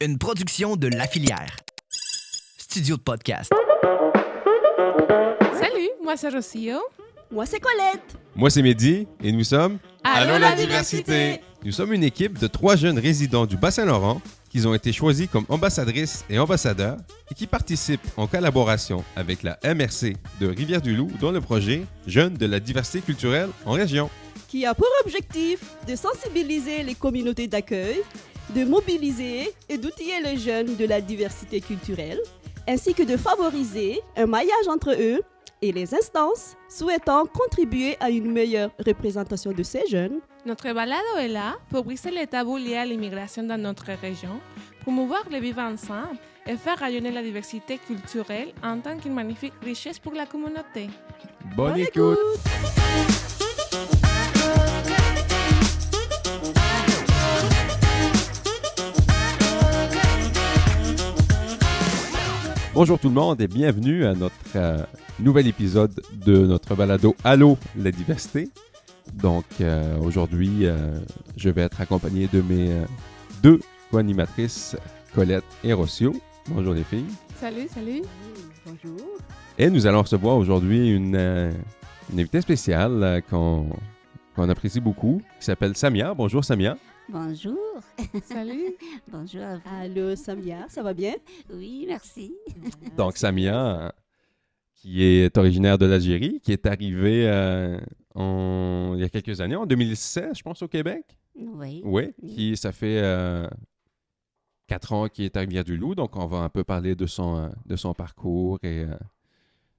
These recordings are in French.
Une production de La Filière. Studio de podcast. Salut, moi c'est Rocio. Moi, c'est Colette. Moi, c'est Mehdi et nous sommes... Allô, la diversité! Nous sommes une équipe de 3 jeunes résidents du Bas-Saint-Laurent qui ont été choisis comme ambassadrices et ambassadeurs et qui participent en collaboration avec la MRC de Rivière-du-Loup dans le projet Jeunes de la diversité culturelle en région. Qui a pour objectif de sensibiliser les communautés d'accueil, de mobiliser et d'outiller les jeunes de la diversité culturelle, ainsi que de favoriser un maillage entre eux et les instances souhaitant contribuer à une meilleure représentation de ces jeunes. Notre balado est là pour briser les tabous liés à l'immigration dans notre région, promouvoir le vivre ensemble et faire rayonner la diversité culturelle en tant qu'une magnifique richesse pour la communauté. Bonne écoute! Bonjour tout le monde et bienvenue à notre nouvel épisode de notre balado Allô la diversité. Donc aujourd'hui, je vais être accompagné de mes deux co-animatrices, Colette et Rocio. Bonjour les filles. Salut. Bonjour. Et nous allons recevoir aujourd'hui une invitée spéciale qu'on apprécie beaucoup, qui s'appelle Samia. Bonjour Samia. Bonjour. Salut. Bonjour à vous. Allô, Samia, ça va bien? Oui, merci. Donc Samia, qui est originaire de l'Algérie, qui est arrivée il y a quelques années, en 2016, je pense, au Québec. Oui. Oui, ça fait 4 ans qu'il est à Rivière-du-Loup, donc on va un peu parler de son parcours et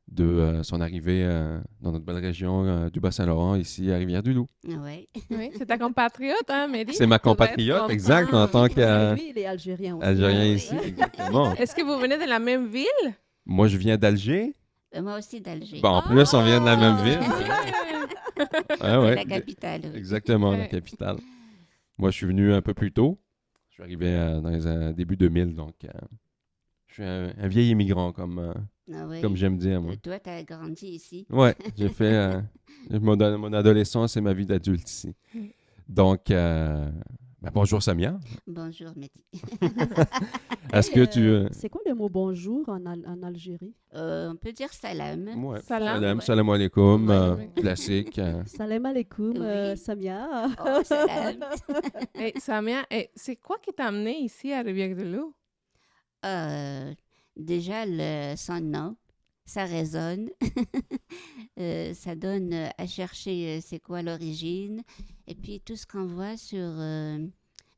de son arrivée dans notre belle région du Bas-Saint-Laurent, ici à Rivière-du-Loup. Oui. Oui, c'est ta compatriote, hein, Mehdi? C'est ma Tu dois être compatriote, content. exact, en tant Lui, il est algérien aussi. qu'Algérien Oui. ici, exactement. Est-ce que vous venez de la même ville? Moi, je viens d'Alger. Moi aussi d'Alger. Bon, en plus, on vient de la même Ah! ville. Ah ouais, La capitale. Oui. exactement, la Ouais. capitale. Moi, je suis venu un peu plus tôt. Je suis arrivé dans les débuts 2000, donc je suis un vieil immigrant, comme Ah oui. j'aime dire, moi. Toi, tu as grandi ici. Ouais, j'ai fait mon adolescence et ma vie d'adulte ici. Donc, bonjour Samia. Bonjour, Mehdi. Est-ce que tu... C'est quoi le mot bonjour en Algérie? On peut dire salam. Ouais. Salam. Salam alaikum, Ouais. classique. Salam alaikum, Oui. Samia. Oh, salam. Et Samia, c'est quoi qui t'a amené ici à Rivière-du-Loup? Déjà, son nom, ça résonne. Ça donne à chercher c'est quoi l'origine. Et puis, tout ce qu'on voit sur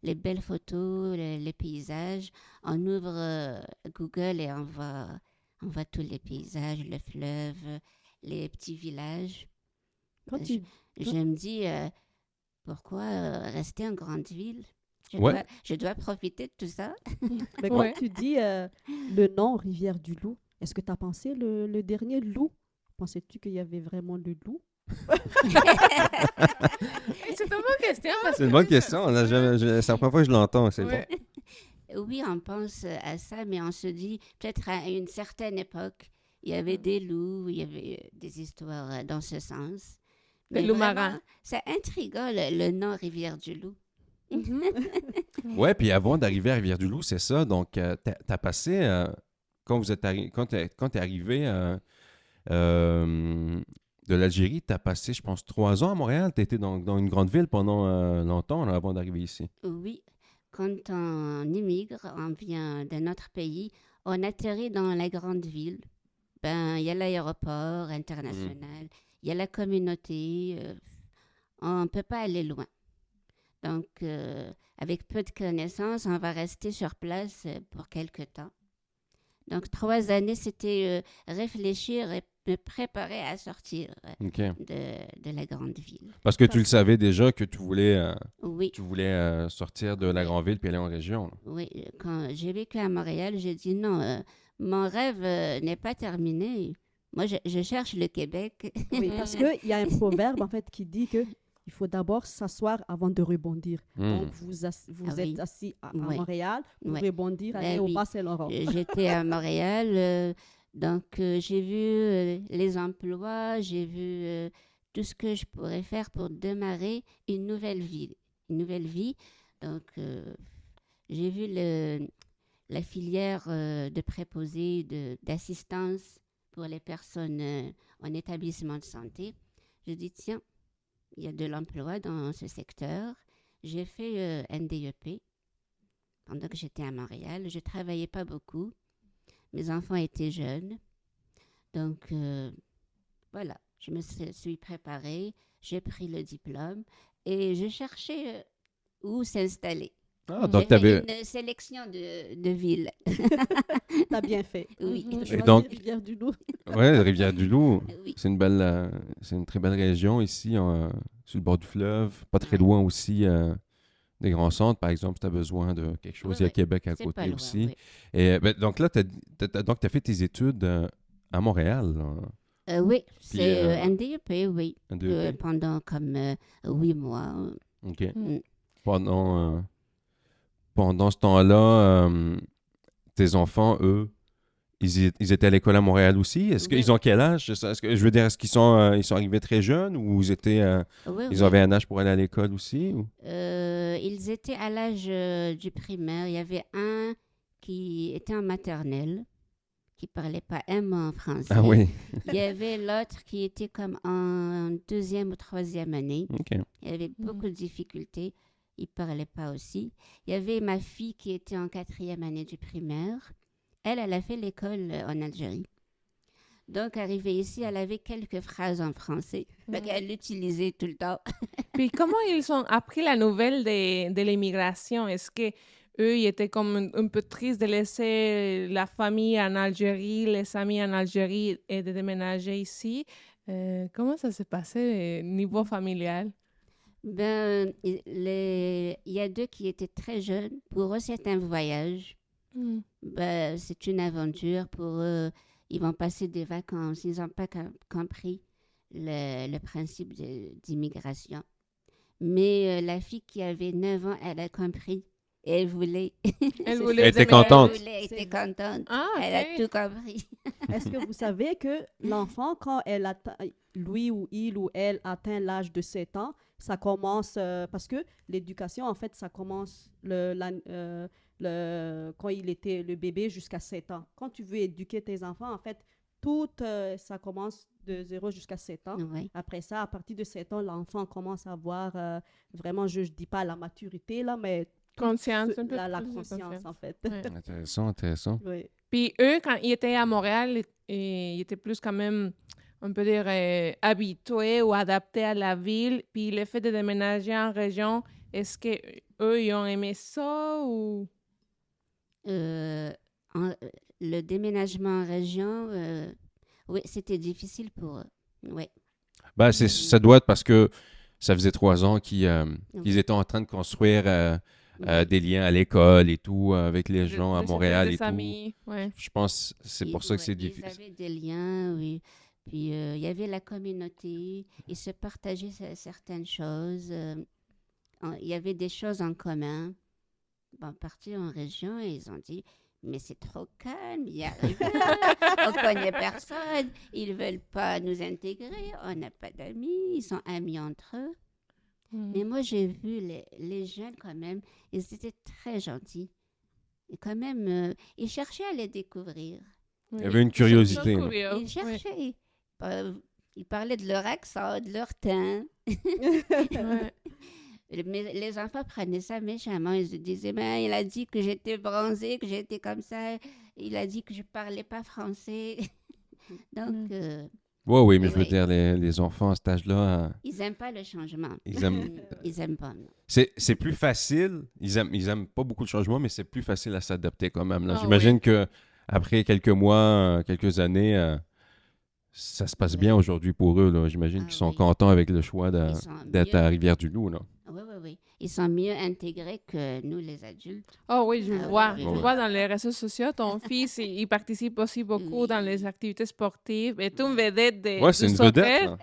les belles photos, les paysages, on ouvre Google et on voit tous les paysages, le fleuve, les petits villages. Quand tu... Je me dis, pourquoi rester en grande ville? Ouais. Je dois profiter de tout ça. Mais quand Ouais. tu dis le nom Rivière-du-Loup, est-ce que tu as pensé le dernier loup? Pensais-tu qu'il y avait vraiment le loup? C'est une bonne question. Parce C'est une que- bonne question. C'est la première fois que je l'entends. C'est Ouais. Oui, on pense à ça, mais on se dit, peut-être à une certaine époque, il y avait des loups, il y avait des histoires dans ce sens. Des Mais loups vraiment, marins. c'est intriguant, le nom Rivière-du-Loup. Mhm. bon. Ouais, puis avant d'arriver à Rivière-du-Loup, c'est ça. Donc, t'as passé... quand t'es arrivé de l'Algérie, t'as passé, je pense, 3 ans à Montréal. T'as été dans une grande ville pendant longtemps là, avant d'arriver ici. Oui, quand on immigre, on vient d'un autre pays, on atterrit dans la grande ville. Ben, il y a l'aéroport international, il y a la communauté, on ne peut pas aller loin. Donc, avec peu de connaissances, on va rester sur place pour quelque temps. Donc, 3 années, c'était réfléchir et me préparer à sortir OK. de la grande ville. Parce que tu le savais déjà que tu voulais Oui, sortir de la grande ville puis aller en région. Là. oui. Quand j'ai vécu à Montréal, j'ai dit non, mon rêve n'est pas terminé. Moi, je cherche le Québec. Oui, parce qu'il y a un proverbe en fait qui dit que il faut d'abord s'asseoir avant de rebondir. Donc, vous Ah êtes oui. assis à Ouais. Montréal pour Ouais. rebondir, Ben aller au oui. Bas-Saint-Laurent. J'étais à Montréal, donc j'ai vu les emplois, j'ai vu tout ce que je pourrais faire pour démarrer une nouvelle vie. Donc, j'ai vu la filière de préposés, d'assistance pour les personnes en établissement de santé. Je dis, tiens, il y a de l'emploi dans ce secteur. J'ai fait un DEP pendant que j'étais à Montréal. Je ne travaillais pas beaucoup. Mes enfants étaient jeunes. Donc, voilà, je me suis préparée. J'ai pris le diplôme et je cherchais où s'installer. Ah, donc J'ai tu avais... fait une sélection de villes. T'as bien fait. Oui. T'as choisi donc- Rivière-du-Loup. Ouais, Rivière-du-Loup, Oui. c'est une très belle région ici, sur le bord du fleuve, pas très Ouais. loin aussi des grands centres, par exemple, si tu as besoin de quelque chose. Oui, Il y a oui. Québec à C'est pas côté loin, aussi. oui. Et ben, donc là, tu as fait tes études à Montréal, là, Oui, Puis, c'est un DEP, oui. un DEP. Pendant comme 8 mois. OK. Mm. Pendant ce temps-là, tes enfants, eux, ils étaient à l'école à Montréal aussi. Est-ce Oui. qu'ils ont quel âge? Je veux dire, est-ce qu'ils sont, ils sont arrivés très jeunes ou Oui, ils oui. avaient un âge pour aller à l'école aussi? Ou? Ils étaient à l'âge du primaire. Il y avait un qui était en maternelle, qui parlait pas un mot en français. Ah oui, Il y avait l'autre qui était comme en 2e ou 3e année. OK. Il y avait beaucoup de difficultés. Il parlait pas aussi. Il y avait ma fille qui était en 4e année du primaire. Elle a fait l'école en Algérie. Donc, arrivée ici, elle avait quelques phrases en français. Donc, elle l'utilisait tout le temps. Puis comment ils ont appris la nouvelle de l'immigration? Est-ce que eux, ils étaient comme un peu tristes de laisser la famille en Algérie, les amis en Algérie et de déménager ici? Comment ça s'est passé niveau familial? Ben, il y a deux qui étaient très jeunes. Pour eux, c'est un voyage. Ben, c'est une aventure. Pour eux, ils vont passer des vacances. Ils n'ont pas compris le principe d'immigration. Mais la fille qui avait 9 ans, elle a compris. Et elle voulait. Elle C'est- voulait Elle était déménager. contente. Elle était contente. Ah, Elle a ok. tout compris. Est-ce que vous savez que l'enfant, quand lui ou il ou elle atteint l'âge de 7 ans, ça commence, parce que l'éducation, en fait, ça commence quand il était le bébé jusqu'à 7 ans. Quand tu veux éduquer tes enfants, en fait, ça commence de 0 jusqu'à 7 ans. Oui. Après ça, à partir de 7 ans, l'enfant commence à avoir vraiment, je ne dis pas la maturité, là, mais Conscience, un peu la plus de conscience, en fait. Ouais. Intéressant, intéressant. Oui. Puis eux, quand ils étaient à Montréal, ils étaient plus quand même, on peut dire, habitués ou adaptés à la ville. Puis le fait de déménager en région, est-ce qu'eux, ils ont aimé ça ou... Le déménagement en région, oui, c'était difficile pour eux. Oui. Ben, ça doit être parce que ça faisait 3 ans qu'ils Oui. étaient en train de construire Oui. des liens à l'école et tout, avec les gens à de Montréal des et tout. amis, ouais. Je pense que c'est pour ça que c'est Ils difficile. avaient des liens, oui. Puis il y avait la communauté, ils se partageaient certaines choses. Il y avait des choses en commun. Bon, partis en région, et ils ont dit, mais c'est trop calme, il n'y a rien, on ne connaît personne, ils ne veulent pas nous intégrer, on n'a pas d'amis, ils sont amis entre eux. Mais moi, j'ai vu les jeunes quand même, ils étaient très gentils. Et quand même, ils cherchaient à les découvrir. Il y avait une curiosité. là. Ils cherchaient. Ils parlaient de leur accent, de leur teint. Mais les enfants prenaient ça méchamment. Ils se disaient, ben, il a dit que j'étais bronzée, que j'étais comme ça. Il a dit que je ne parlais pas français. Donc, Oui, mais je veux Oui. dire, les enfants à cet âge-là, ils n'aiment pas le changement. ils aiment... Ils n'aiment pas, non. C'est plus facile. Ils aiment pas beaucoup le changement, mais c'est plus facile à s'adapter quand même. Là. Ah J'imagine que après quelques mois, quelques années, ça se passe bien aujourd'hui pour eux. Là. J'imagine Ah qu'ils sont oui. contents avec le choix Ils sont d'être mieux- à Rivière-du-Loup. Là. Oui. Ils sont mieux intégrés que nous, les adultes. Oh oui, je le Ah vois. oui, Je oui. le vois dans les réseaux sociaux. Ton fils, il participe aussi beaucoup Oui. dans les activités sportives. Et une vedette Ouais, c'est du une soccer. vedette. Là.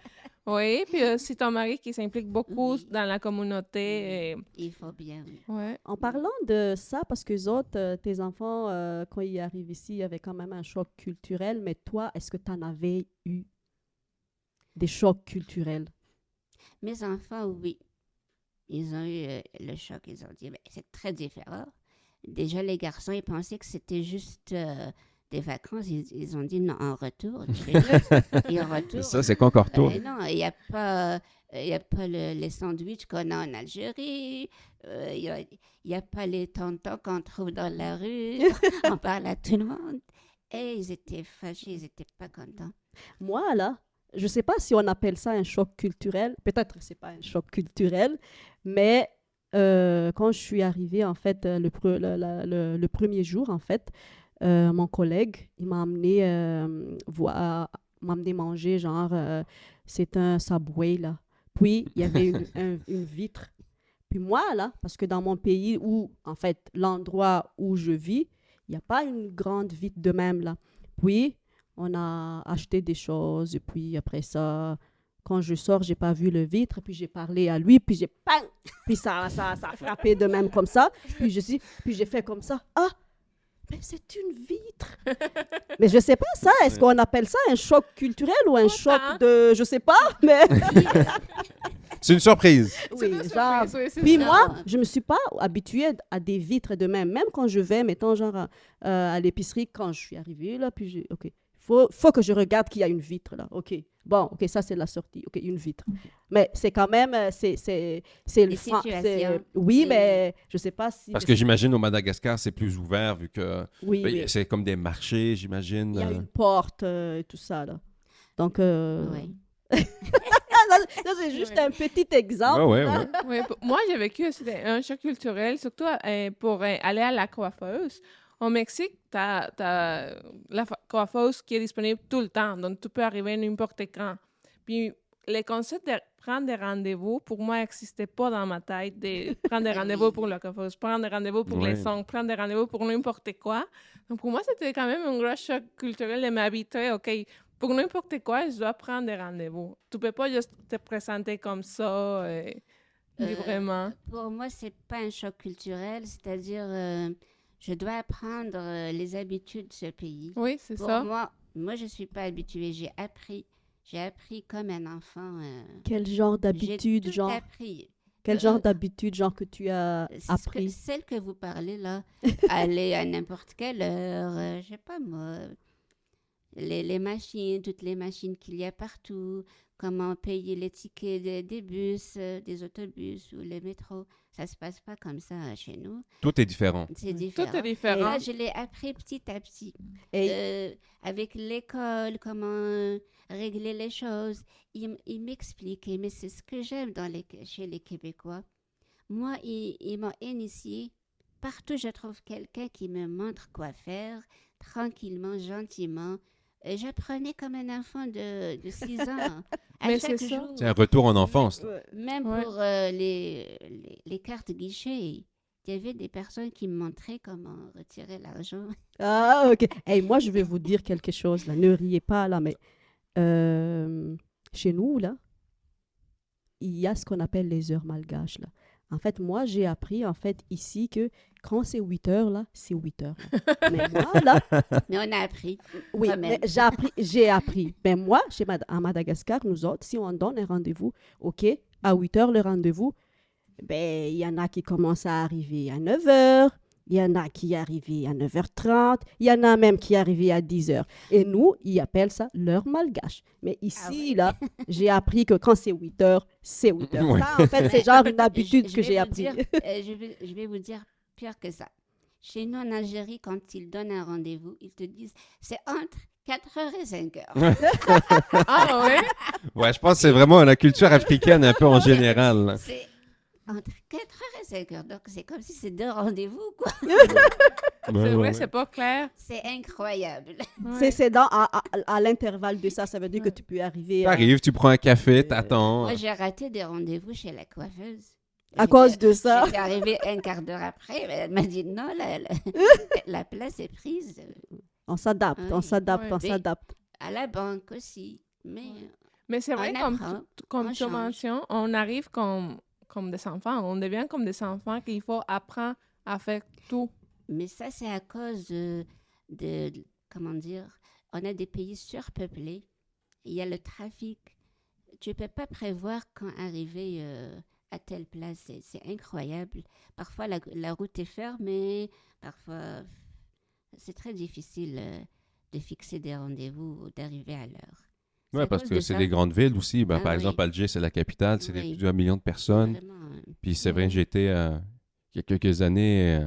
Oui, puis c'est ton mari qui s'implique beaucoup Oui. dans la communauté. Il faut bien. Oui. Ouais. En parlant de ça, parce que autres, tes enfants, quand ils arrivent ici, il y avait quand même un choc culturel, mais toi, est-ce que tu en avais eu des chocs culturels? Mes enfants, oui. Ils ont eu le choc. Ils ont dit, ben, c'est très différent. déjà les garçons, ils pensaient que c'était juste des vacances. Ils ont dit non, en retour. Et en retour. Ça, c'est qu'on retourne. Non, il n'y a pas, les sandwichs qu'on a en Algérie. Il n'y a pas les tontons qu'on trouve dans la rue. On parle à tout le monde. Et ils étaient fâchés, ils n'étaient pas contents. Moi, là, je ne sais pas si on appelle ça un choc culturel. Peut-être que ce n'est pas un choc culturel, mais quand je suis arrivée, en fait, le premier jour, en fait, mon collègue, il m'a amené, m'a amené manger, genre, c'est un Subway, là. Puis, il y avait une vitre. Puis moi, là, parce que dans mon pays, où, en fait, l'endroit où je vis, il n'y a pas une grande vitre de même, là. Puis, on a acheté des choses, et puis après ça, quand je sors, j'ai pas vu le vitre, puis j'ai parlé à lui, puis j'ai pang! Puis ça a frappé de même comme ça. Puis j'ai fait comme ça. Ah! Mais c'est une vitre! Mais je sais pas ça, est-ce qu'on appelle ça un choc culturel ou un choc de... Je sais pas, mais... C'est une surprise. Oui, une genre... surprise, oui, c'est Puis ça. moi, je me suis pas habituée à des vitres de même. Même quand je vais, mettons, genre, à l'épicerie, quand je suis arrivée, là, puis j'ai... OK, faut que je regarde qu'il y a une vitre, là. OK, bon, OK, ça, c'est la sortie. OK, une vitre. Mais c'est quand même... c'est le Les franc- situations. Oui, Oui. mais je sais pas si... Parce que j'imagine au Madagascar, c'est plus ouvert vu que Oui, oui. c'est comme des marchés, j'imagine. Il y a une porte et tout ça, là. Donc... Oui. ça, c'est juste un petit exemple. Ouais, ouais, ouais. Oui, moi, j'ai vécu aussi un choc culturel, surtout pour aller à la coiffeuse. Au Mexique, tu as la coiffeuse qui est disponible tout le temps, donc tu peux arriver n'importe quand. Puis, les concepts de prendre des rendez-vous, pour moi, n'existaient pas dans ma tête. De prendre des rendez-vous pour la coiffeuse, prendre des rendez-vous pour Ouais. les sons, prendre des rendez-vous pour n'importe quoi. Donc, pour moi, c'était quand même un gros choc culturel de m'habituer. OK, pour n'importe quoi, je dois prendre des rendez-vous. Tu peux pas juste te présenter comme ça, librement. Pour moi, c'est pas un choc culturel, c'est-à-dire je dois apprendre les habitudes de ce pays. Oui, c'est Pour ça. moi, je suis pas habituée. J'ai appris comme un enfant. Quel genre J'ai d'habitude, tout genre... appris. Quel genre d'habitude, genre, que tu as appris? Celle que vous parlez là, aller à n'importe quelle heure, je sais pas moi, les machines, toutes les machines qu'il y a partout, comment payer les tickets des bus, des autobus ou les métros. Ça se passe pas comme ça chez nous. Tout est différent. C'est Tout différent. est Et différent. là, je l'ai appris petit à petit. Et Avec l'école, comment régler les choses. Il m'expliquait, mais c'est ce que j'aime chez les Québécois. Moi, ils m'ont initié. Partout, je trouve quelqu'un qui me montre quoi faire, tranquillement, gentiment. Et j'apprenais comme un enfant de 6 ans. À Mais chaque c'est ça. jour. C'est un retour en enfance. là. Même Ouais. pour les cartes guichet, il y avait des personnes qui me montraient comment retirer l'argent. Ah, OK. Hey, moi, je vais vous dire quelque chose, là. Ne riez pas, là, mais chez nous, là, il y a ce qu'on appelle les heures malgaches, là. En fait, moi, j'ai appris, en fait, ici, que quand c'est 8 heures, là, c'est 8 heures. Là. Mais moi, là, Mais on a appris. oui, Quand même. mais j'ai appris. Mais moi, à Madagascar, nous autres, si on donne un rendez-vous, OK, à 8 heures, le rendez-vous, ben, il y en a qui commencent à arriver à 9 heures, il y en a qui arrivent à 9h30, il y en a même qui arrivent à 10 heures. Et nous, ils appellent ça l'heure malgache. Mais ici, ouais. là, j'ai appris que quand c'est 8 heures, c'est 8 heures. Ouais. Ça, en fait, c'est genre une habitude Je que vais j'ai vous appris. dire, je vais vous dire pire que ça. Chez nous, en Algérie, quand ils donnent un rendez-vous, ils te disent c'est entre 4h et 5h. Ah ouais? Ouais, je pense que c'est vraiment la culture africaine un peu en général. là. C'est entre 4h et 5h. Donc, c'est comme si c'est 2 rendez-vous, quoi. Ouais, C'est ouais, vrai, ouais. c'est pas clair. C'est incroyable. Ouais. C'est à l'intervalle de ça, ça veut dire que tu peux arriver T'arrives, tu prends un café, t'attends. Moi, j'ai raté des rendez-vous chez la coiffeuse. à cause de ça. J'étais arrivée un quart d'heure après. Mais elle m'a dit non, la place est prise. On s'adapte, on Oui. s'adapte, Ouais. on Mais- s'adapte. À la banque aussi. Mais Mais c'est vrai, on comme, apprend. comme on tu change. mentionnes, on arrive comme des enfants. On devient comme des enfants qu'il faut apprendre à faire tout. Mais ça, c'est à cause comment dire, on a des pays surpeuplés. Il y a le trafic. Tu ne peux pas prévoir quand arriver à telle place. C'est incroyable. Parfois, la route est fermée. Parfois, c'est très difficile de fixer des rendez-vous ou d'arriver à l'heure. Oui, à parce cause que de c'est ça. des grandes villes aussi. Ben, Ah par oui. exemple, Alger, c'est la capitale. C'est Oui. plusieurs millions de personnes. Vraiment, Puis c'est vrai, Ouais. j'étais il y a quelques années,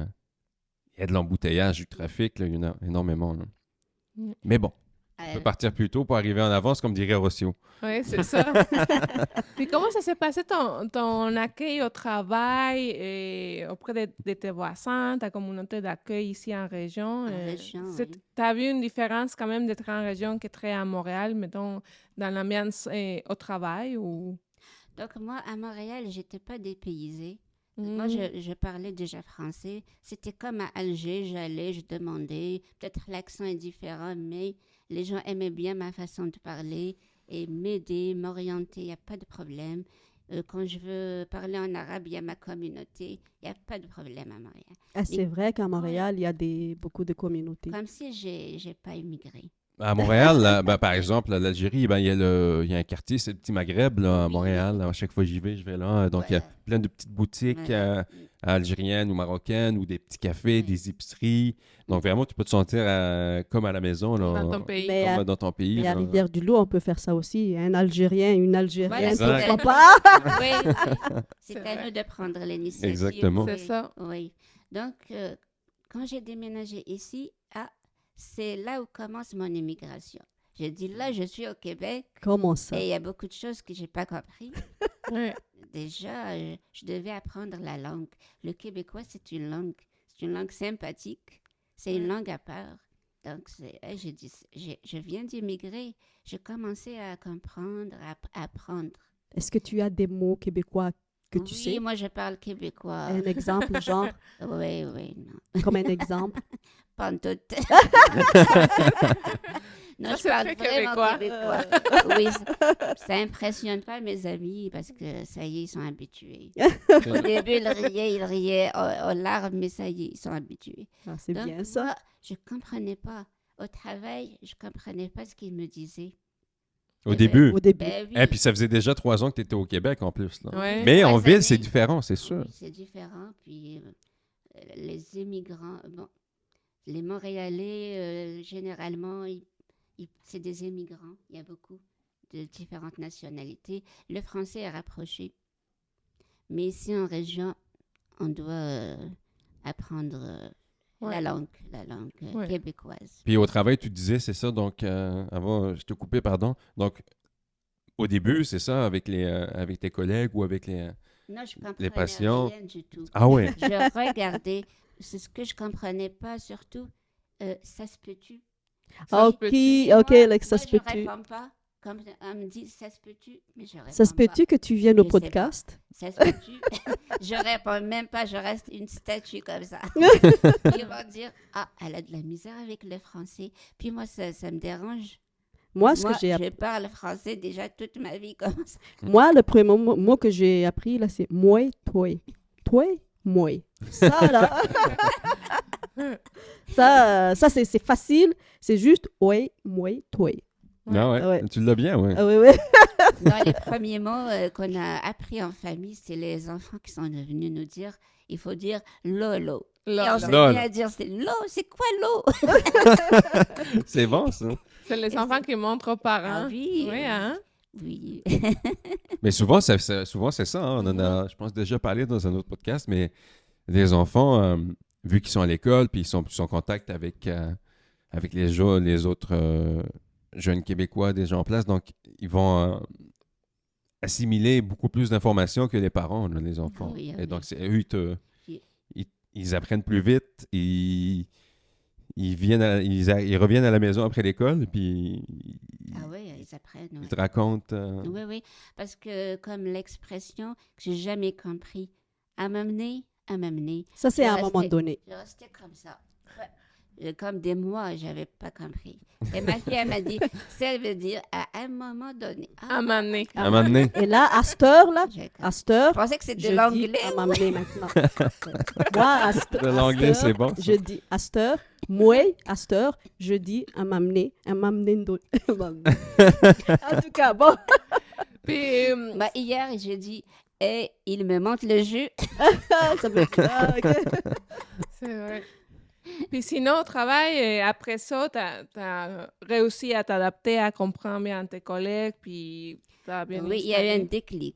il y a de l'embouteillage, du trafic, là, il y en a énormément. Là. Mm. Mais bon, on peut partir plus tôt pour arriver en avance, comme dirait Rossio. Oui, c'est ça. Puis comment ça s'est passé ton accueil au travail et auprès de tes voisins, ta communauté d'accueil ici en région? En région, oui. Tu as vu une différence quand même d'être en région qu'être à Montréal, mettons, dans l'ambiance au travail ou... Donc, moi, à Montréal, j'étais pas dépaysée. Moi, je parlais déjà français. C'était comme à Alger, j'allais, je demandais. Peut-être l'accent est différent, mais les gens aimaient bien ma façon de parler et m'aider, m'orienter, il n'y a pas de problème. Quand je veux parler en arabe, il y a ma communauté, il n'y a pas de problème à Montréal. Ah, c'est vrai qu'à Montréal, il y a beaucoup de communautés. Comme si j'ai pas immigré. À Montréal, là, ben, par exemple, l'Algérie, ben, il y a un quartier, c'est le Petit Maghreb, là, à Montréal. À chaque fois que j'y vais, je vais là. Donc, il y a Voilà. plein de petites boutiques Voilà. algériennes ou marocaines ou des petits cafés, Oui. des épiceries. Donc, vraiment, tu peux te sentir comme à la maison, là, Dans ton pays. Mais comme dans ton pays. Mais à là. Rivière-du-Loup, on peut faire ça aussi. Un Algérien, une Algérienne, Voilà, tu Exact. comprends pas? Oui, oui. C'est C'est à vrai. nous de prendre l'initiative. Exactement. C'est Oui, ça. Oui. Donc, quand j'ai déménagé ici, c'est là où commence mon immigration. J'ai dit, là, je suis au Québec Comment ça? et il y a beaucoup de choses que j'ai pas compris. Ouais. Déjà, je devais apprendre la langue. Le québécois, c'est une langue sympathique. C'est une langue à part. Donc, j'ai dit, je viens d'immigrer. J'ai commencé à comprendre, à apprendre. Est-ce que tu as des mots québécois que tu Oui, sais? moi, je parle québécois. Un exemple, genre, Oui, non. comme un exemple. Pas en tout. Non, Ça, je c'est parle très vraiment québécois. québécois. Oui, ça impressionne pas mes amis parce que ça y est, ils sont habitués. Au début, ils riaient aux larmes, mais ça y est, ils sont habitués. Ah, c'est Donc, bien ça. moi, je comprenais pas. Au travail, je comprenais pas ce qu'ils me disaient. Au début. Au début. Ben oui. Et puis, ça faisait déjà 3 ans que tu étais au Québec, en plus. Là. Ouais. Mais en 3 ville, années. c'est différent, c'est sûr. Oui, c'est différent. Puis les immigrants, bon, les Montréalais, généralement, c'est des immigrants. Il y a beaucoup de différentes nationalités. Le français est rapproché. Mais ici, en région, on doit apprendre Ouais. la langue Ouais. québécoise. Puis au travail, tu disais, c'est ça, donc, avant, je te coupais, pardon. Donc, au début, c'est ça, avec tes collègues ou avec les... Non, je comprenais patients. rien du tout. Ah ouais, Je regardais. C'est ce que je comprenais pas, surtout. Ça se peut-tu? Ça se Ok, peut-tu? ok, Moi, Alex, ça se je peut-tu? réponds pas. Comme on me dit, ça se peut-tu? Mais je réponds Ça se peut-tu que tu viennes au Je sais pas. podcast? Ça se peut-tu? Je réponds même pas, je reste une statue comme ça. Ils vont dire, ah, elle a de la misère avec le français. Puis moi, ça me dérange. Moi, ce Moi, que j'ai appris, je parle français déjà toute ma vie comme ça. moi, le premier mot que j'ai appris, là, c'est moi, toi. Toi, moi. Ça, là. ça c'est facile. C'est juste ouais, moi, toi. ah ouais. Ouais. Tu l'as bien, ouais. Ah oui, oui. Dans les premiers mots qu'on a appris en famille, c'est les enfants qui sont venus nous dire, il faut dire lolo. Et on s'est Lol. mis à dire, c'est quoi l'eau? C'est bon, ça. C'est les enfants qui montrent aux parents. Ah oui. Oui, hein? Oui. Mais souvent, c'est ça. Hein. On en a, je pense, déjà parlé dans un autre podcast, mais les enfants, vu qu'ils sont à l'école, puis ils sont plus en contact avec les autres jeunes Québécois déjà en place, donc ils vont assimiler beaucoup plus d'informations que les parents, là, les enfants. Ah oui, ah Et oui. donc, eux, Puis- ils apprennent plus vite, ils reviennent à la maison après l'école, puis Ah oui, ils apprennent. ils Oui. te racontent... Oui, oui. Parce que comme l'expression que j'ai jamais compris, à m'amener. Ça, c'est à un Je moment restais- donné. Je restais comme ça. Ouais. Comme des mois, j'avais pas compris. Et ma fille, elle m'a dit, ça veut dire à un moment donné. À m'amener. À un moment donné. Et là, à cette heure-là, J'ai compris. à cette heure, Je pensais que je c'était dis de l'anglais. à m'amener maintenant. Moi, à cette De à l'anglais, cette heure, c'est bon. ça. Je dis à cette heure, moi, à cette heure, je dis à m'amener en tout cas, bon. Puis, Bah, hier, j'ai dit, et il me montre le jus. Ça veut... Ah, ok. C'est vrai. Puis sinon, au travail, après ça, t'as réussi à t'adapter, à comprendre bien tes collègues, puis t'as bien Oui, il y a eu un installé. déclic.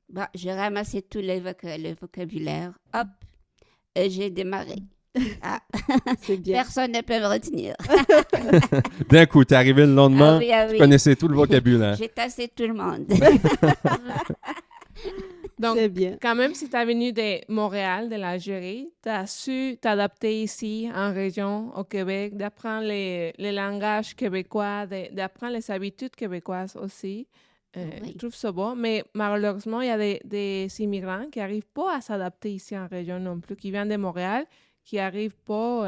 Bah, j'ai ramassé tout le vocabulaire. Hop, et j'ai démarré. Ah, C'est bien. personne ne peut me retenir. D'un coup, t'es arrivé le lendemain, Ah oui, ah tu oui. connaissais tout le vocabulaire. J'ai tassé tout le monde. Donc, C'est bien. quand même, si tu es venu de Montréal, de l'Algérie, tu as su t'adapter ici, en région, au Québec, d'apprendre les langages québécois, d'apprendre les habitudes québécoises aussi. Oui. Je trouve ça beau, mais malheureusement, il y a des immigrants qui n'arrivent pas à s'adapter ici en région non plus, qui viennent de Montréal, qui n'arrivent pas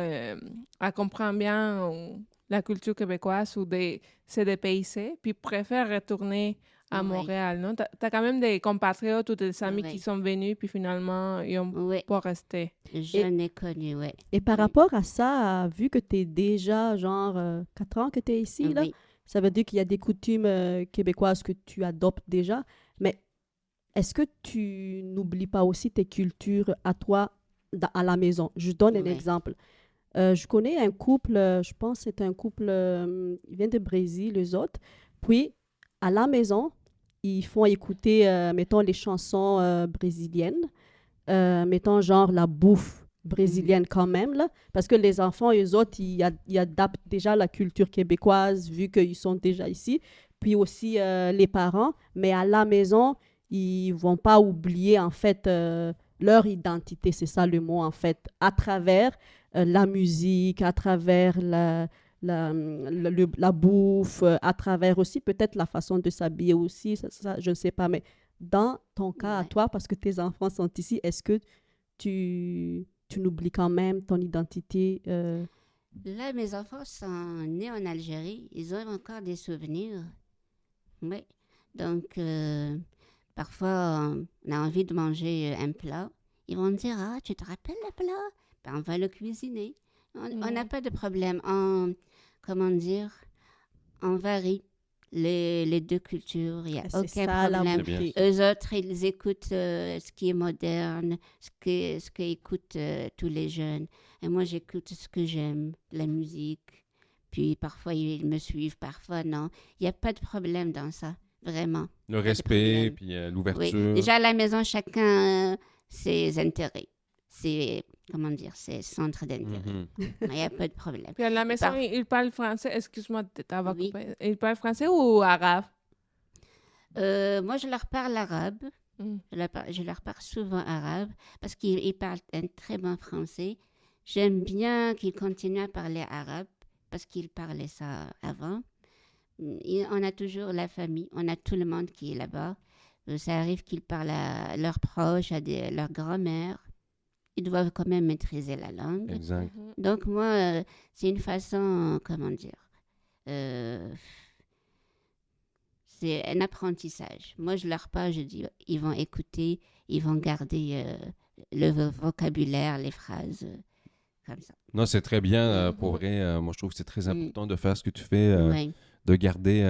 à comprendre bien la culture québécoise ou se dépayser, puis préfèrent retourner à Oui. Montréal, non? T'as quand même des compatriotes ou des amis Oui. qui sont venus, puis finalement, ils n'ont Oui, pas resté. je n'ai connu, oui. Et par rapport à ça, vu que tu es déjà genre 4 ans que tu es ici, là, Oui. ça veut dire qu'il y a des coutumes québécoises que tu adoptes déjà. Mais est-ce que tu n'oublies pas aussi tes cultures à toi à la maison? Je donne un Oui. exemple. Je connais un couple, je pense que c'est un couple, ils viennent de Brésil, les autres. Puis, à la maison, ils font écouter, mettons, les chansons brésiliennes. Mettons, genre la bouffe brésilienne quand même, là. Parce que les enfants, eux autres, ils adaptent déjà la culture québécoise vu qu'ils sont déjà ici. Puis aussi les parents. Mais à la maison, ils vont pas oublier, en fait, leur identité. C'est ça le mot, en fait. À travers la musique, à travers la bouffe, à travers aussi peut-être la façon de s'habiller aussi, ça, je ne sais pas, mais dans ton cas à Ouais. toi, parce que tes enfants sont ici, est-ce que tu n'oublies quand même ton identité Là, mes enfants sont nés en Algérie. Ils ont encore des souvenirs. Oui. Donc, parfois, on a envie de manger un plat. Ils vont me dire, ah, tu te rappelles le plat? Ben, on va le cuisiner. On n'a pas de problème. Comment dire, on varie les deux cultures. Il n'y a C'est aucun ça la problème. bien. beauté. Eux autres, ils écoutent ce qui est moderne, ce qu'écoutent tous les jeunes. Et moi, j'écoute ce que j'aime, la musique. Puis parfois, ils me suivent, parfois non. Il n'y a pas de problème dans ça, vraiment. Le de respect, problème. puis Oui. l'ouverture. Déjà, à la maison, chacun ses intérêts. C'est, comment dire, ses centres d'intérêt. Mhm. Il n'y a pas de problème. Puis à la maison, Par- ils parlent français. Excuse-moi de t'avoir Oui. coupé. Ils parlent français ou arabe? Moi, je leur parle arabe. Mm. Je leur parle souvent arabe parce qu'ils parlent un très bon français. J'aime bien qu'ils continuent à parler arabe parce qu'ils parlaient ça avant. On a toujours la famille, on a tout le monde qui est là-bas. Ça arrive qu'ils parlent à leurs proches, leur grand-mère. Ils doivent quand même maîtriser la langue. Exact. Donc moi, c'est une façon, comment dire, c'est un apprentissage. Moi, je leur parle, je dis, ils vont écouter, ils vont garder le vocabulaire, les phrases, comme ça. Non, c'est très bien, pour vrai. Moi, je trouve que c'est très Mm. important de faire ce que tu fais, Oui, de garder.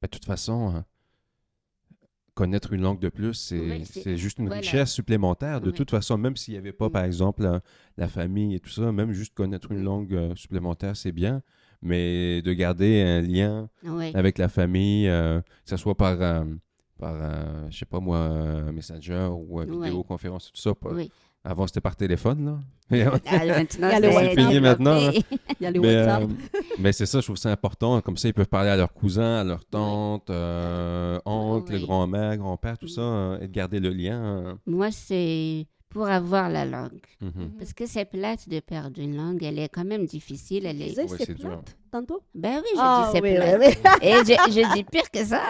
De toute façon, connaître une langue de plus, Oui, c'est juste une voilà. richesse supplémentaire. De Oui. toute façon, même s'il n'y avait pas, Mm. par exemple, la famille et tout ça, même juste connaître une langue supplémentaire, c'est bien. Mais de garder un lien oui. avec la famille, que ce soit par, je sais pas moi, Messenger ou Oui. vidéoconférence et tout ça. Oui. Avant, c'était par téléphone, là. Ah, maintenant, Il y a le c'est WhatsApp. fini maintenant, développé. Il y a le Mais, WhatsApp. mais c'est ça, je trouve ça important. Comme ça, ils peuvent parler à leurs cousins, à leurs tantes, oncles, Oui. grand-mère, grand-père, tout Mm. ça, et de garder le lien. Moi, c'est pour avoir la langue. Mhm. Parce que c'est plate de perdre une langue. Elle est quand même difficile. Elle Tu est... disais Ouais, c'est c'est dur. plate, tantôt? Ben oui, je Ah, dis c'est oui, plate. oui, oui. Et je dis pire que ça.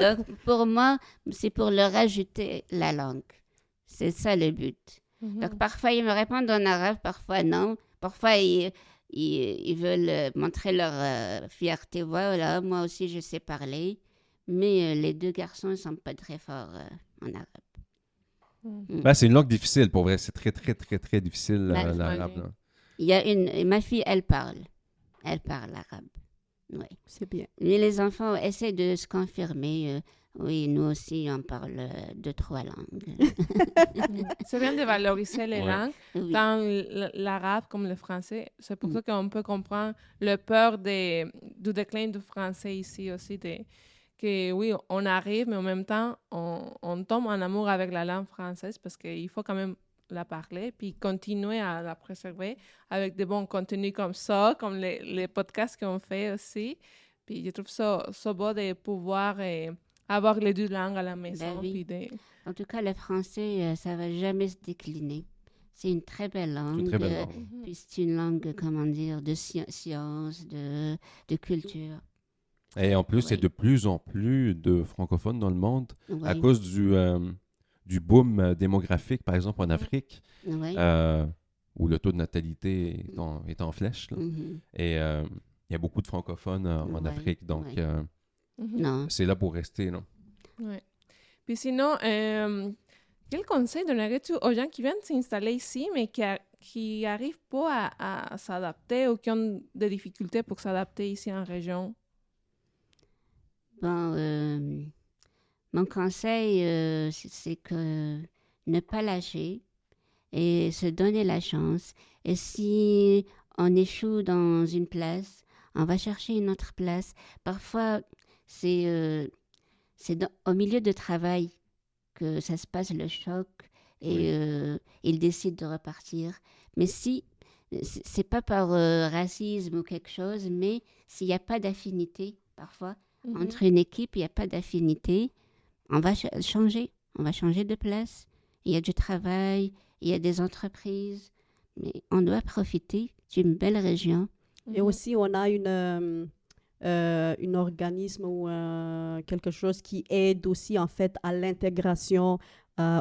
Donc, pour moi, c'est pour leur ajouter la langue. C'est ça le but. Donc, parfois, ils me répondent en arabe, parfois non. Parfois, ils veulent montrer leur fierté. Voilà, moi aussi, je sais parler. Mais les deux garçons ne sont pas très forts en arabe. Ben, c'est une langue difficile, pour vrai. C'est très, très, très, très difficile, Ben, l'arabe. oui. là. Il y a ma fille, elle parle. Elle parle arabe. Oui. C'est bien. Mais les enfants essaient de se confirmer. Oui, nous aussi, on parle 2-3 langues. C'est bien de valoriser les Ouais. langues, Oui. tant l'arabe comme le français. C'est pour ça qu'on peut comprendre le peur du déclin du français ici aussi. Que oui, on arrive, mais en même temps, on tombe en amour avec la langue française parce qu'il faut quand même la parler, puis continuer à la préserver avec de bons contenus comme ça, comme les podcasts qu'on fait aussi. Puis je trouve ça beau de pouvoir avoir les deux langues à la maison. oui. Puis En tout cas, le français, ça va jamais se décliner. C'est une très belle C'est langue. une très belle langue. Puis c'est une langue, comment dire, de science, de culture. Et en plus, c'est Oui. de plus en plus de francophones dans le monde à Oui, cause du boom démographique, par exemple en Afrique, oui. où le taux de natalité est en flèche. Là. Mhm. Et il y a beaucoup de francophones en Ouais, Afrique, donc ouais. Mhm. Non. c'est là pour rester. Là. Ouais. Puis sinon, quel conseil donnerais-tu aux gens qui viennent s'installer ici, mais qui n'arrivent pas à s'adapter ou qui ont des difficultés pour s'adapter ici en région? Bon, mon conseil, c'est que ne pas lâcher et se donner la chance. Et si on échoue dans une place, on va chercher une autre place. Parfois, c'est au milieu de travail que ça se passe le choc et ils décident de repartir. Mais si, c'est pas par racisme ou quelque chose, mais s'il n'y a pas d'affinité, parfois, Mhm. entre une équipe, il n'y a pas d'affinité, on va changer. On va changer de place. Il y a du travail, il y a des entreprises. Mais on doit profiter d'une belle région. Et aussi, on a une organisme ou quelque chose qui aide aussi en fait à l'intégration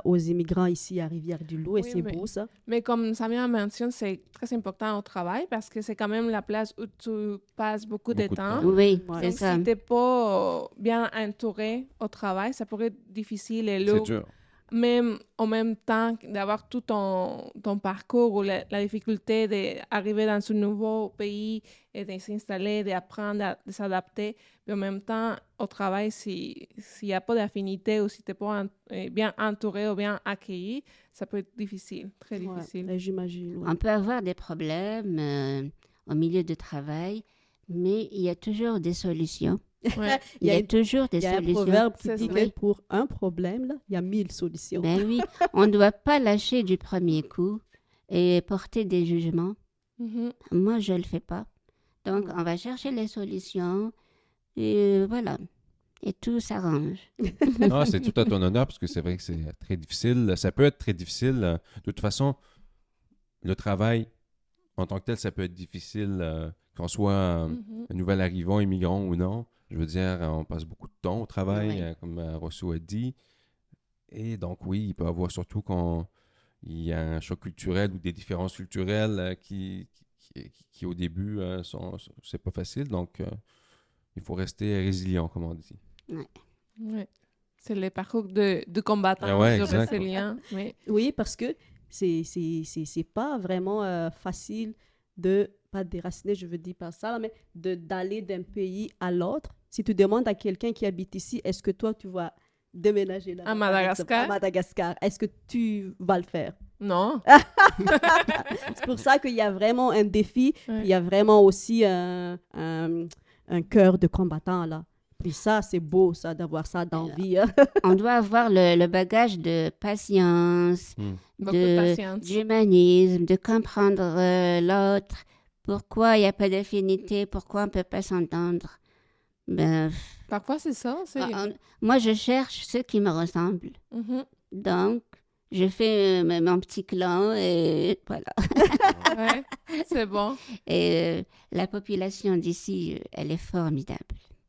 aux immigrants ici à Rivière-du-Loup. Et Oui, c'est mais- beau, ça. Mais comme Samia mentionne, c'est très important au travail parce que c'est quand même la place où tu passes beaucoup de Beaucoup de temps. temps. Oui, Ouais. c'est Donc, ça. si tu n'es pas bien entouré au travail, ça pourrait être difficile et C'est lourd. dur. Même en même temps d'avoir tout ton parcours ou la difficulté d'arriver dans ce nouveau pays et de s'installer, d'apprendre de s'adapter, mais en même temps, au travail, s'il n'y a pas d'affinité ou si tu n'es pas bien entouré ou bien accueilli, ça peut être difficile, très Ouais, difficile. et j'imagine. Ouais. On peut avoir des problèmes au milieu de travail, mais il y a toujours des solutions. Ouais. Il y a toujours des Il y a un solutions. proverbe qui C'est dit ça. que pour un problème, là, il y a 1000 solutions. Ben oui, on ne doit pas lâcher du premier coup et porter des jugements. Mhm. Moi, je ne le fais pas. Donc, on va chercher les solutions et voilà. Et tout s'arrange. Ah, c'est tout à ton honneur parce que c'est vrai que c'est très difficile. Ça peut être très difficile. De toute façon, le travail en tant que tel, ça peut être difficile qu'on soit Mhm. un nouvel arrivant, immigrant ou non. Je veux dire, on passe beaucoup de temps au travail, Oui. comme Rousseau a dit. Et donc, oui, il peut y avoir surtout quand il y a un choc culturel ou des différences culturelles qui, au début, c'est pas facile. Donc, il faut rester résilient, comme on dit. Ouais. C'est le parcours de combattant, Ah ouais, de exact. résilient. Mais Oui, parce que c'est pas vraiment facile de, pas déraciner, je veux dire par ça, mais d'aller d'un pays à l'autre. Si tu demandes à quelqu'un qui habite ici, est-ce que toi, tu vas déménager là À Madagascar? À Madagascar, est-ce que tu vas le faire? non. C'est pour ça qu'il y a vraiment un défi, Ouais. il y a vraiment aussi un cœur de combattant là. Puis ça, c'est beau, ça, d'avoir ça dans la vie. Hein. On doit avoir le bagage de patience, Beaucoup de patience. d'humanisme, de comprendre l'autre, pourquoi il n'y a pas d'affinité, pourquoi on ne peut pas s'entendre. Ben, Parfois, c'est ça. moi, je cherche ceux qui me ressemblent. Mhm. Donc, je fais mon petit clan et voilà. Ouais, c'est bon. Et la population d'ici, elle est formidable.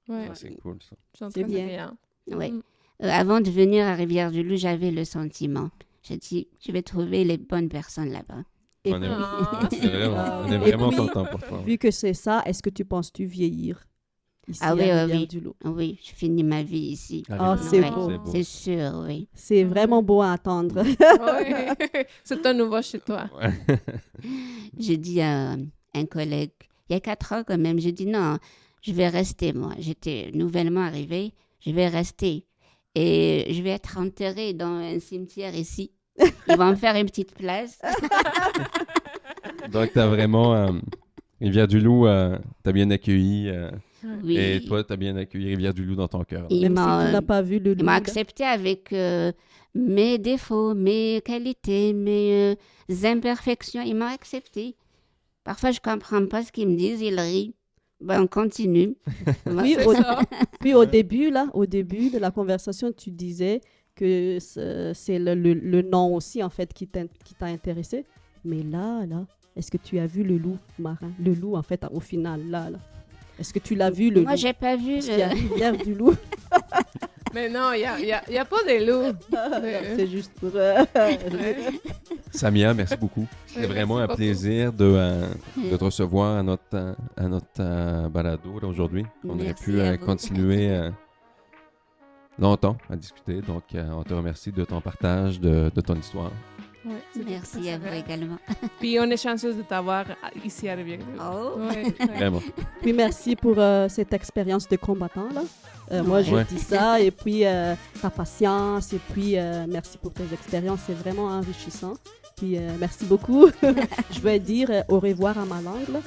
Ouais, Ah, c'est cool, ça. ils sont C'est très bien. agréables. Ouais. Mhm. Avant de venir à Rivière-du-Loup, j'avais le sentiment. J'ai dit, je vais trouver les bonnes personnes là-bas. Et On est, Ah, c'est vraiment, on est Et vraiment puis, content pour toi. Vu que c'est ça, est-ce que tu penses-tu vieillir ici Ah oui, à oui. Rivière-du-Loup? Oui, je finis ma vie ici. Ah, Rivière-du-Loup, c'est beau. C'est beau. C'est sûr, oui. C'est vraiment beau à entendre. Ouais. C'est un nouveau chez toi. Ouais. J'ai dit à un collègue, il y a 4 ans quand même, j'ai dit non, je vais rester moi. J'étais nouvellement arrivée, je vais rester. Et je vais être enterrée dans un cimetière ici. Ils vont me faire une petite place. Donc, t'as vraiment... Rivière-du-Loup, t'as bien accueilli. Oui. Et toi, t'as bien accueilli Rivière-du-Loup dans ton cœur. Ils Même si m'ont- tu n'as pas vu le loup. Ils m'ont là. accepté avec mes défauts, mes qualités, mes imperfections. Ils m'ont accepté. Parfois, je ne comprends pas ce qu'ils me disent. Ils rient. Ben, on continue. Oui, C'est au, ça. puis au début de la conversation, tu disais que c'est le nom aussi, en fait, qui t'a intéressé. Mais là, est-ce que tu as vu le loup marin? Le loup, en fait, au final, là. Est-ce que tu l'as vu, le Moi, loup? j'ai pas vu. Parce qu'il y a Rivière du Loup. Mais non, il y a pas de loup. C'est juste pour... Samia, merci beaucoup. C'était vraiment un plaisir de te recevoir à notre balado là, aujourd'hui. On aurait Merci pu à vous. continuer longtemps à discuter. Donc, on te remercie de ton partage, de ton histoire. Ouais, c'était Merci très à vous vrai. également. Puis on est chanceux de t'avoir ici à Rivière-du-Loup. Oh. Ouais. Vraiment. Puis merci pour cette expérience de combattant, là. Moi, je Ouais. dis ça, et puis ta patience, et puis merci pour tes expériences, c'est vraiment enrichissant. Puis merci beaucoup. Je vais dire au revoir à ma langue, là.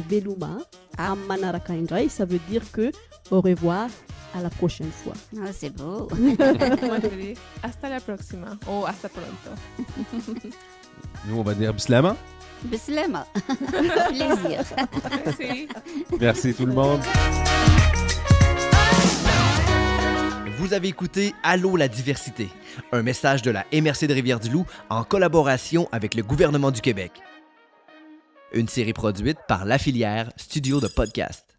Veluma, Amanarakainjai, ça veut dire que au revoir, à la prochaine fois. Oh, c'est beau. Moi, je dis hasta la próxima. Oh, hasta pronto. Nous, on va dire bislama. Bislama. Plaisir. Merci. Merci tout le monde. Vous avez écouté Allô la diversité, un message de la MRC de Rivière-du-Loup en collaboration avec le gouvernement du Québec. Une série produite par La Filière, studio de podcast.